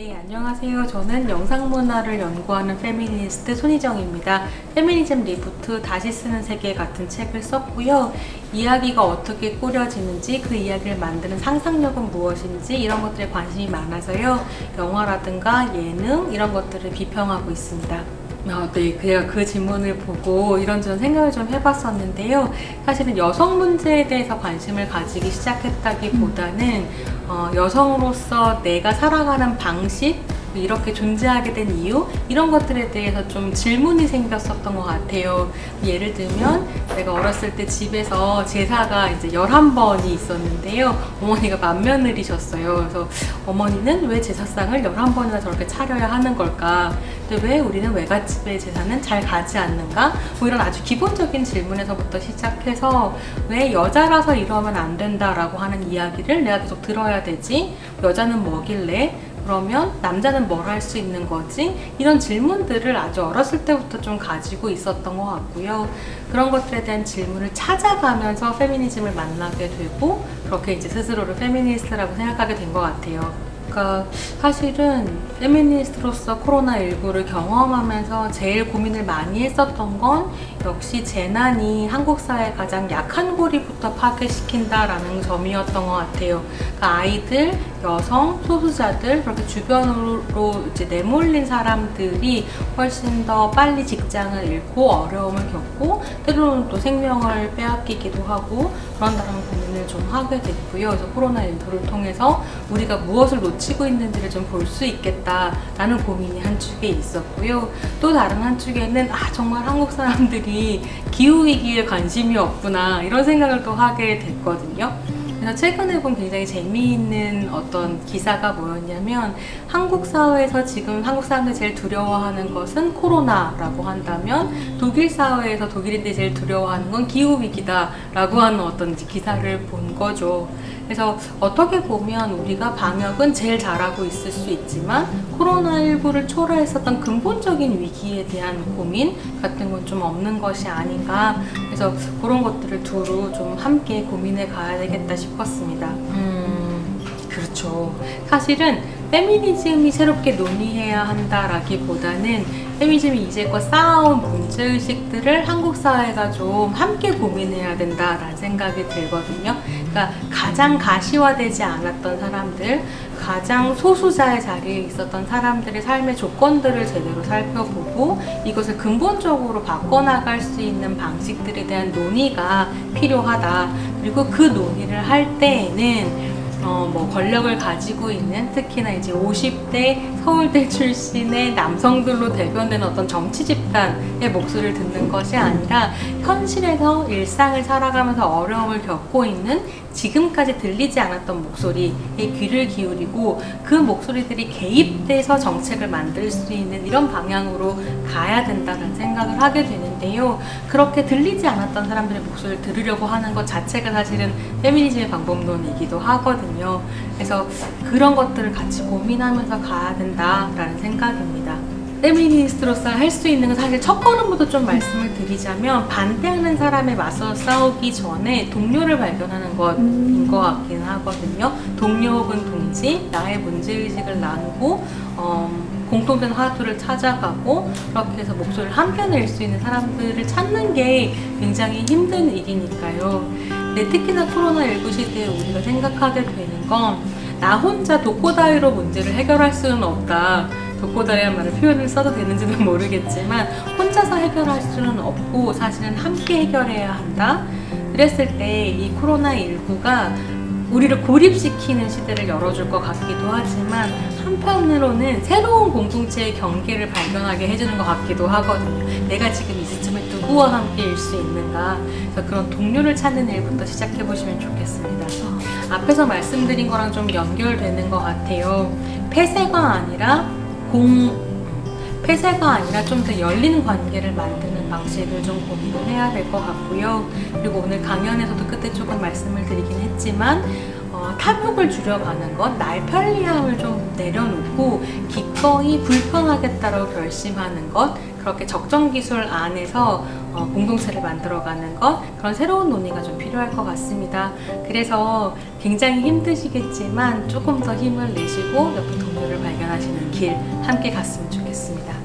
네, 안녕하세요. 저는 영상문화를 연구하는 페미니스트 손희정입니다. 페미니즘 리부트 다시 쓰는 세계 같은 책을 썼고요. 이야기가 어떻게 꾸려지는지, 그 이야기를 만드는 상상력은 무엇인지 이런 것들에 관심이 많아서요. 영화라든가 예능 이런 것들을 비평하고 있습니다. 네, 제가 그 질문을 보고 이런저런 생각을 좀 해봤었는데요. 사실은 여성 문제에 대해서 관심을 가지기 시작했다기보다는 여성으로서 내가 살아가는 방식, 이렇게 존재하게 된 이유, 이런 것들에 대해서 좀 질문이 생겼었던 것 같아요. 예를 들면 내가 어렸을 때 집에서 제사가 이제 11번이 있었는데요. 어머니가 맏며느리셨어요. 그래서 어머니는 왜 제사상을 11번이나 저렇게 차려야 하는 걸까? 근데 왜 우리는 외갓집의 제사는 잘 가지 않는가? 뭐 이런 아주 기본적인 질문에서부터 시작해서 왜 여자라서 이러면 안 된다라고 하는 이야기를 내가 계속 들어야 되지? 여자는 뭐길래? 그러면 남자는 뭘 할 수 있는 거지? 이런 질문들을 아주 어렸을 때부터 좀 가지고 있었던 것 같고요. 그런 것들에 대한 질문을 찾아가면서 페미니즘을 만나게 되고 그렇게 이제 스스로를 페미니스트라고 생각하게 된 것 같아요. 그러니까 사실은 페미니스트로서 코로나19를 경험하면서 제일 고민을 많이 했었던 건 역시 재난이 한국 사회의 가장 약한 고리부터 파괴시킨다라는 점이었던 것 같아요. 그러니까 아이들, 여성, 소수자들, 그렇게 주변으로 이제 내몰린 사람들이 훨씬 더 빨리 직장을 잃고 어려움을 겪고 때로는 또 생명을 빼앗기기도 하고 그런다는 고민을 좀 하게 됐고요. 그래서 코로나19를 통해서 우리가 무엇을 놓치고 있는지를 좀 볼 수 있겠다라는 고민이 한 축에 있었고요. 또 다른 한 축에는 정말 한국 사람들이 기후위기에 관심이 없구나 이런 생각을 또 하게 됐거든요. 그래서 최근에 본 굉장히 재미있는 어떤 기사가 뭐였냐면 한국 사회에서 지금 한국 사람들이 제일 두려워하는 것은 코로나라고 한다면 독일 사회에서 독일인들이 제일 두려워하는 건 기후위기다라고 하는 어떤 기사를 본 거죠. 그래서 어떻게 보면 우리가 방역은 제일 잘하고 있을 수 있지만 코로나19를 초래했었던 근본적인 위기에 대한 고민 같은 건 좀 없는 것이 아닌가. 그래서 그런 것들을 두루 좀 함께 고민해 가야 되겠다 싶었습니다. 그렇죠. 사실은 페미니즘이 새롭게 논의해야 한다라기보다는 페미니즘이 이제껏 쌓아온 문제의식들을 한국 사회가 좀 함께 고민해야 된다라는 생각이 들거든요. 그러니까 가장 가시화되지 않았던 사람들, 가장 소수자의 자리에 있었던 사람들의 삶의 조건들을 제대로 살펴보고 이것을 근본적으로 바꿔나갈 수 있는 방식들에 대한 논의가 필요하다. 그리고 그 논의를 할 때에는 권력을 가지고 있는 특히나 이제 50대 서울대 출신의 남성들로 대변되는 어떤 정치 집단의 목소리를 듣는 것이 아니라 현실에서 일상을 살아가면서 어려움을 겪고 있는 지금까지 들리지 않았던 목소리에 귀를 기울이고 그 목소리들이 개입돼서 정책을 만들 수 있는 이런 방향으로 가야 된다는 생각을 하게 되는데요. 그렇게 들리지 않았던 사람들의 목소리를 들으려고 하는 것 자체가 사실은 페미니즘의 방법론이기도 하거든요. 그래서 그런 것들을 같이 고민하면서 가야 된다라는 생각입니다. 페미니스트로서 할 수 있는 건 사실 첫 걸음부터 좀 말씀을 드리자면 반대하는 사람에 맞서 싸우기 전에 동료를 발견하는 것인 것 같긴 하거든요. 동료 혹은 동지, 나의 문제의식을 나누고 공통된 화두를 찾아가고 그렇게 해서 목소리를 함께 낼 수 있는 사람들을 찾는 게 굉장히 힘든 일이니까요. 네, 특히나 코로나19 시대에 우리가 생각하게 되는 건 나 혼자 독고다이로 문제를 해결할 수는 없다. 독고다이라는 말을 표현을 써도 되는지는 모르겠지만 혼자서 해결할 수는 없고 사실은 함께 해결해야 한다. 그랬을 때 이 코로나19가 우리를 고립시키는 시대를 열어줄 것 같기도 하지만 한편으로는 새로운 공동체의 경계를 발견하게 해주는 것 같기도 하거든요. 내가 지금 이 시점에 누구와 함께일 수 있는가. 그래서 그런 동료를 찾는 일부터 시작해보시면 좋겠습니다. 앞에서 말씀드린 거랑 좀 연결되는 것 같아요. 폐쇄가 아니라 좀 더 열린 관계를 만드는 방식을 좀 고민을 해야 될 것 같고요. 그리고 오늘 강연에서도 끝에 조금 말씀을 드리긴 했지만 탐욕을 줄여가는 것, 날 편리함을 좀 내려놓고 기꺼이 불편하겠다라고 결심하는 것, 그렇게 적정 기술 안에서 공동체를 만들어가는 것, 그런 새로운 논의가 좀 필요할 것 같습니다. 그래서 굉장히 힘드시겠지만 조금 더 힘을 내시고 옆에 동료를 발견하시는 길 함께 갔으면 좋겠습니다.